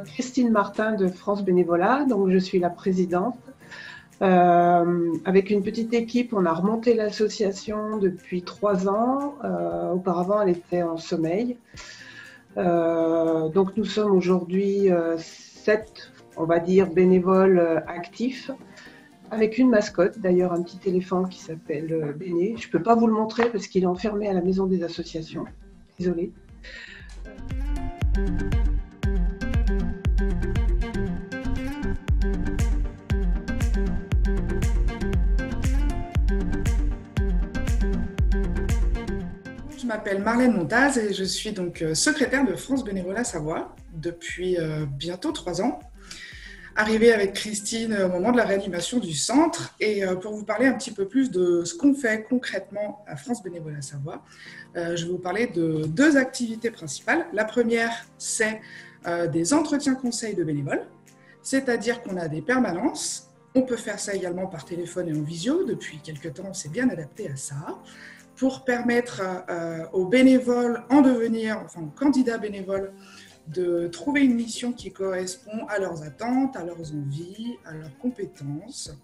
Christine Martin de France Bénévolat, donc je suis la présidente. Avec une petite équipe, on a remonté l'association depuis 3 ans. Auparavant, elle était en sommeil. Donc nous sommes aujourd'hui 7, on va dire, bénévoles actifs, avec une mascotte, d'ailleurs un petit éléphant qui s'appelle Béné. Je ne peux pas vous le montrer parce qu'il est enfermé à la maison des associations. Désolée. Je m'appelle Marlène Montaz et je suis donc secrétaire de France Bénévolat Savoie depuis bientôt 3 ans. Arrivée avec Christine au moment de la réanimation du centre et pour vous parler un petit peu plus de ce qu'on fait concrètement à France Bénévolat Savoie, je vais vous parler de 2 activités principales. La première, c'est des entretiens conseils de bénévoles, c'est-à-dire qu'on a des permanences. On peut faire ça également par téléphone et en visio. Depuis quelques temps, on s'est bien adapté à ça pour permettre aux bénévoles en devenir, enfin aux candidats bénévoles, de trouver une mission qui correspond à leurs attentes, à leurs envies, à leurs compétences.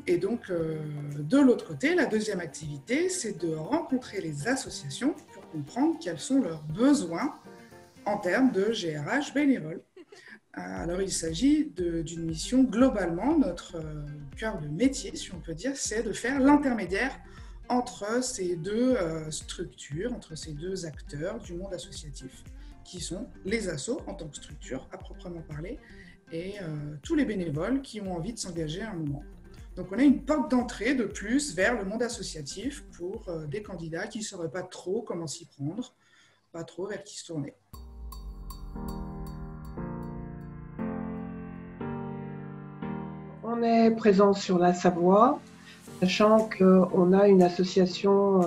Et donc, de l'autre côté, la deuxième activité, c'est de rencontrer les associations pour comprendre quels sont leurs besoins en termes de GRH bénévole. Alors, il s'agit d'une mission globalement, notre cœur de métier, si on peut dire, c'est de faire l'intermédiaire entre ces 2 structures, entre ces 2 acteurs du monde associatif, qui sont les assos en tant que structure à proprement parler et tous les bénévoles qui ont envie de s'engager à un moment. Donc on a une porte d'entrée de plus vers le monde associatif pour des candidats qui ne sauraient pas trop comment s'y prendre, pas trop vers qui se tourner. On est présent sur la Savoie, sachant qu'on a une association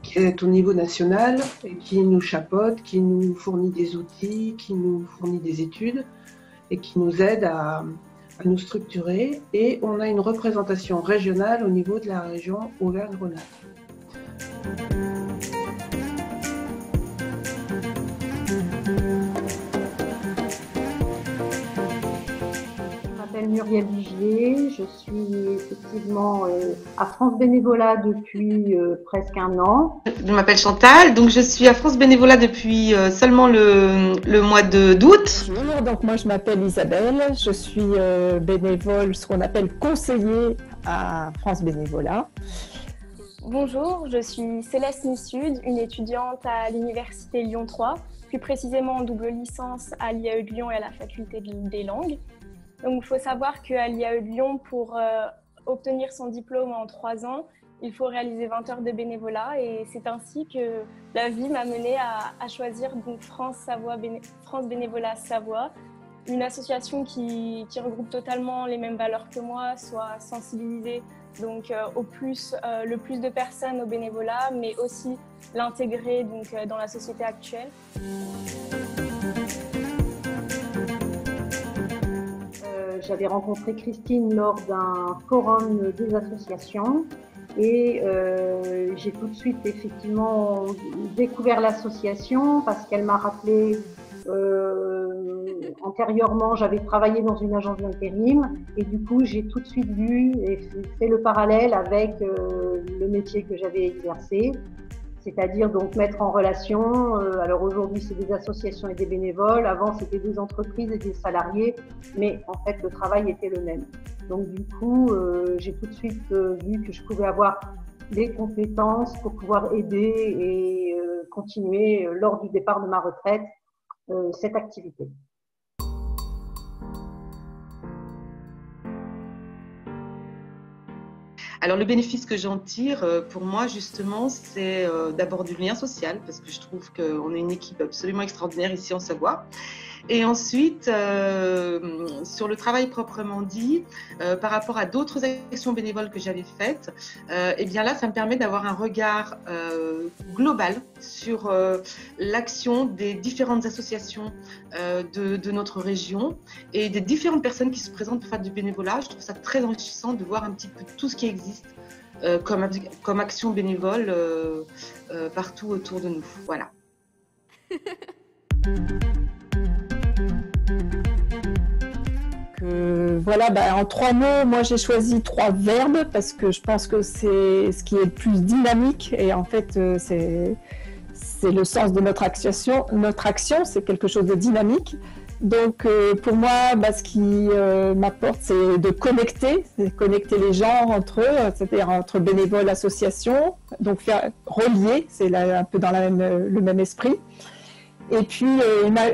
qui est au niveau national et qui nous chapeaute, qui nous fournit des outils, qui nous fournit des études et qui nous aide à nous structurer. Et on a une représentation régionale au niveau de la région Auvergne-Rhône-Alpes. Muriel Vigier, je suis effectivement à France Bénévolat depuis presque 1 an. Je m'appelle Chantal, donc je suis à France Bénévolat depuis seulement le mois d'août. Bonjour, donc moi je m'appelle Isabelle, je suis bénévole, ce qu'on appelle conseiller à France Bénévolat. Bonjour, je suis Céleste Missud, une étudiante à l'Université Lyon 3, plus précisément en double licence à l'IAE de Lyon et à la Faculté des langues. Donc, il faut savoir qu'à l'IAE de Lyon, pour obtenir son diplôme en 3 ans, il faut réaliser 20 heures de bénévolat et c'est ainsi que la vie m'a menée à choisir donc France Bénévolat Savoie, une association qui regroupe totalement les mêmes valeurs que moi, soit sensibiliser donc, le plus de personnes au bénévolat, mais aussi l'intégrer donc, dans la société actuelle. J'avais rencontré Christine lors d'un forum des associations et j'ai tout de suite effectivement découvert l'association parce qu'elle m'a rappelé antérieurement j'avais travaillé dans une agence d'intérim et du coup j'ai tout de suite vu et fait le parallèle avec le métier que j'avais exercé. C'est-à-dire donc mettre en relation, alors aujourd'hui c'est des associations et des bénévoles, avant c'était des entreprises et des salariés, mais en fait le travail était le même. Donc du coup j'ai tout de suite vu que je pouvais avoir des compétences pour pouvoir aider et continuer lors du départ de ma retraite cette activité. Alors le bénéfice que j'en tire, pour moi justement, c'est d'abord du lien social, parce que je trouve qu'on est une équipe absolument extraordinaire ici en Savoie. Et ensuite, sur le travail proprement dit, par rapport à d'autres actions bénévoles que j'avais faites, et bien là, ça me permet d'avoir un regard global sur l'action des différentes associations de notre région et des différentes personnes qui se présentent pour faire du bénévolat. Je trouve ça très enrichissant de voir un petit peu tout ce qui existe comme action bénévole partout autour de nous. Voilà. Voilà, en 3 mots, moi j'ai choisi 3 verbes parce que je pense que c'est ce qui est le plus dynamique et en fait c'est le sens de notre action. Notre action, c'est quelque chose de dynamique. Donc pour moi, ce qui m'apporte, c'est de connecter les gens entre eux, c'est-à-dire entre bénévoles, associations, donc faire relier, c'est un peu dans le même esprit. Et puis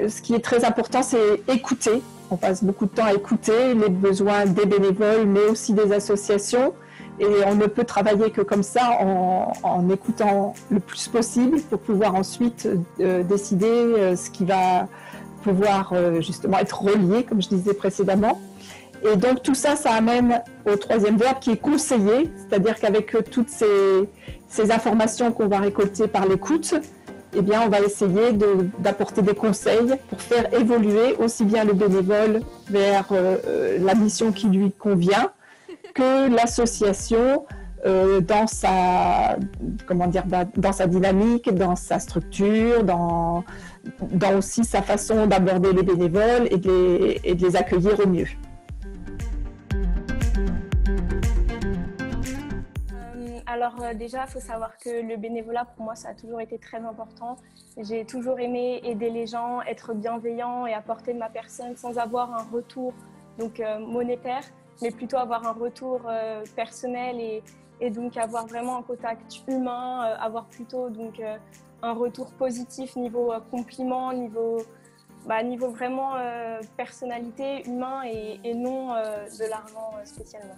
ce qui est très important, c'est écouter. On passe beaucoup de temps à écouter les besoins des bénévoles, mais aussi des associations. Et on ne peut travailler que comme ça, en écoutant le plus possible pour pouvoir ensuite décider ce qui va pouvoir justement être relié, comme je disais précédemment. Et donc tout ça, ça amène au 3e verbe qui est conseiller, c'est-à-dire qu'avec toutes ces informations qu'on va récolter par l'écoute, eh bien, on va essayer d'apporter des conseils pour faire évoluer aussi bien le bénévole vers la mission qui lui convient que l'association dans sa dynamique, dans sa structure, dans aussi sa façon d'aborder les bénévoles et de les accueillir au mieux. Alors déjà, il faut savoir que le bénévolat, pour moi, ça a toujours été très important. J'ai toujours aimé aider les gens, être bienveillant et apporter de ma personne sans avoir un retour monétaire, mais plutôt avoir un retour personnel et donc avoir vraiment un contact humain, avoir plutôt un retour positif niveau compliment, niveau vraiment personnalité, humain et non de l'argent spécialement.